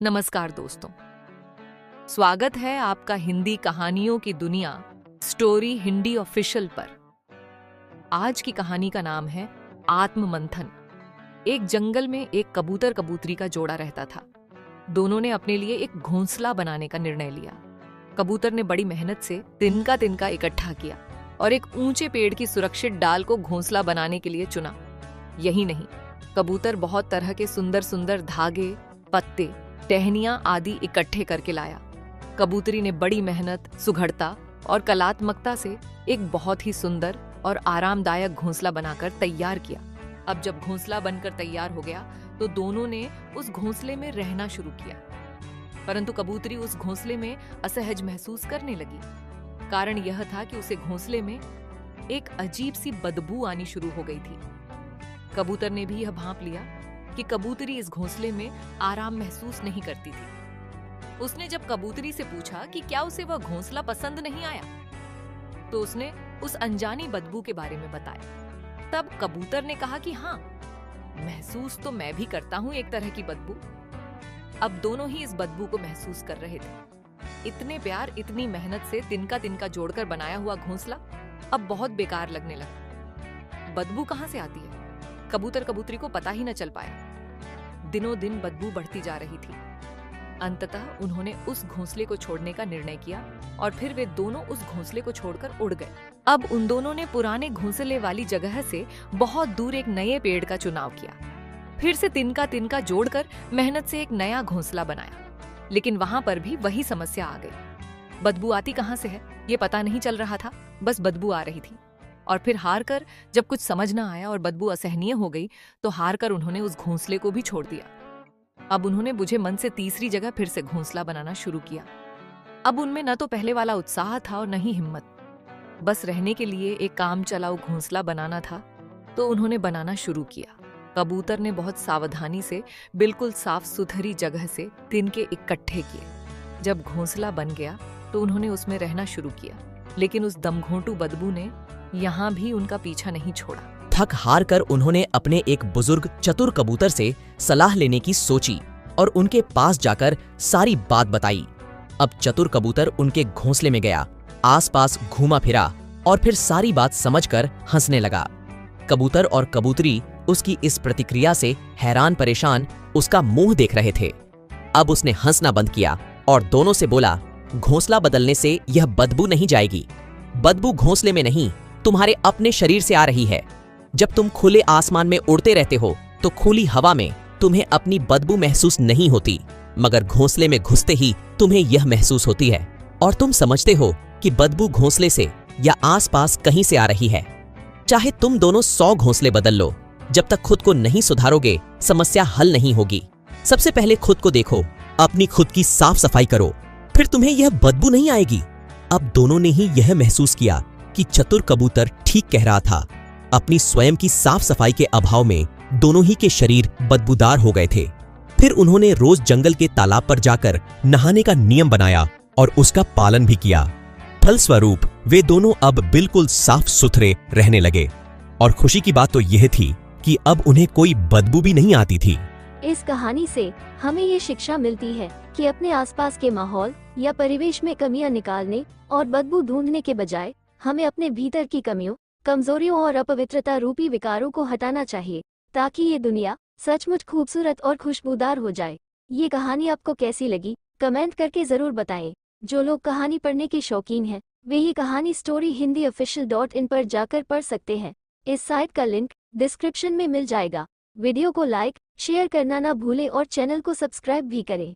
नमस्कार दोस्तों, स्वागत है आपका हिंदी कहानियों की दुनिया स्टोरी हिंदी ऑफिशियल पर। आज की कहानी का नाम है आत्म मंथन। एक जंगल में एक कबूतर कबूतरी का जोड़ा रहता था। दोनों ने अपने लिए एक घोंसला बनाने का निर्णय लिया। कबूतर ने बड़ी मेहनत से तिनका इकट्ठा किया और एक ऊंचे पेड़ की सुरक्षित डाल को घोंसला बनाने के लिए चुना। यही नहीं, कबूतर बहुत तरह के सुंदर सुंदर धागे, पत्ते, टहनियां आदि इकट्ठे करके लाया। कबूतरी ने बड़ी मेहनत, सुघड़ता और कलात्मकता से एक बहुत ही सुंदर और आरामदायक घोंसला बनाकर तैयार किया। अब जब घोंसला बनकर तैयार हो गया तो दोनों ने उस घोंसले में रहना शुरू किया। परंतु कबूतरी उस घोंसले में असहज महसूस करने लगी। कारण यह था कि उसे घोंसले में एक अजीब सी बदबू आनी शुरू हो गई थी। कबूतर ने भी यह भांप लिया कि कबूतरी इस घोंसले में आराम महसूस नहीं करती थी। उसने जब कबूतरी से पूछा कि क्या उसे वह घोंसला पसंद नहीं आया, तो उसने उस अनजानी बदबू के बारे में बताया। तब कबूतर ने कहा कि हाँ, महसूस तो मैं भी करता हूँ एक तरह की बदबू। अब दोनों ही इस बदबू को महसूस कर रहे थे। इतने प्यार, इतनी मेहनत से तिनका जोड़कर बनाया हुआ घोंसला अब बहुत बेकार लगने लगा। बदबू कहाँ से आती है, कबूतर कबूतरी को पता ही न चल पाया। दिनों दिन बदबू बढ़ती जा रही थी। अंततः उन्होंने उस घोंसले को छोड़ने का निर्णय किया और फिर वे दोनों उस घोंसले को छोड़कर उड़ गए। अब उन दोनों ने पुराने घोंसले वाली जगह से बहुत दूर एक नए पेड़ का चुनाव किया। फिर से तिनका जोड़कर मेहनत से एक नया घोंसला बनाया। लेकिन वहां पर भी वही समस्या आ गई। बदबू आती कहां से है ये पता नहीं चल रहा था, बस बदबू आ रही थी। और फिर हार कर जब कुछ समझ ना आया और बदबू असहनीय हो गई तो हार कर उन्होंने उस घोंसले को भी छोड़ दिया। अब उन्होंने बुझे मन से तीसरी जगह फिर से घोंसला बनाना शुरू किया। अब उनमें न तो पहले वाला उत्साह था और न ही हिम्मत। बस रहने के लिए एक काम चलाऊ घोंसला बनाना था, तो उन्होंने बनाना शुरू किया। कबूतर ने बहुत सावधानी से बिल्कुल साफ सुथरी जगह से तिनके इकट्ठे किए। जब घोंसला बन गया तो उन्होंने उसमें रहना शुरू किया। लेकिन उस दमघोंटू बदबू ने यहाँ भी उनका पीछा नहीं छोड़ा। थक हार कर उन्होंने अपने एक बुजुर्ग चतुर कबूतर से सलाह लेने की सोची और उनके पास जाकर सारी बात बताई। अब चतुर कबूतर उनके घोंसले में गया, आसपास घूमा फिरा और फिर सारी बात समझकर हंसने लगा। कबूतर और कबूतरी उसकी इस प्रतिक्रिया से हैरान परेशान उसका मुंह देख रहे थे। अब उसने हंसना बंद किया और दोनों से बोला, घोंसला बदलने से यह बदबू नहीं जाएगी। बदबू घोंसले में नहीं, तुम्हारे अपने शरीर से आ रही है। जब तुम खुले आसमान में उड़ते रहते हो तो खुली हवा में तुम्हें अपनी बदबू महसूस नहीं होती, मगर घोंसले में घुसते ही तुम्हें यह महसूस होती है और तुम समझते हो कि बदबू घोंसले से या आसपास कहीं से आ रही है। चाहे तुम दोनों 100 घोंसले बदल लो, जब तक खुद को नहीं सुधारोगे समस्या हल नहीं होगी। सबसे पहले खुद को देखो, अपनी खुद की साफ सफाई करो, फिर तुम्हें यह बदबू नहीं आएगी। अब दोनों ने ही यह महसूस किया कि चतुर कबूतर ठीक कह रहा था। अपनी स्वयं की साफ सफाई के अभाव में दोनों ही के शरीर बदबूदार हो गए थे। फिर उन्होंने रोज जंगल के तालाब पर जाकर नहाने का नियम बनाया और उसका पालन भी किया। फलस्वरूप वे दोनों अब बिल्कुल साफ सुथरे रहने लगे और खुशी की बात तो यह थी कि अब उन्हें कोई बदबू भी नहीं आती थी। इस कहानी से हमें ये शिक्षा मिलती है कि अपने आसपास के माहौल या परिवेश में कमियां निकालने और बदबू ढूंढने के बजाय हमें अपने भीतर की कमियों, कमजोरियों और अपवित्रता रूपी विकारों को हटाना चाहिए, ताकि ये दुनिया सचमुच खूबसूरत और खुशबूदार हो जाए। ये कहानी आपको कैसी लगी, कमेंट करके जरूर बताएं। जो लोग कहानी पढ़ने के शौकीन हैं, वे ही कहानी स्टोरी हिंदी official.in पर जाकर पढ़ सकते हैं। इस साइट का लिंक डिस्क्रिप्शन में मिल जाएगा। वीडियो को लाइक, शेयर करना ना भूलें और चैनल को सब्सक्राइब भी करें।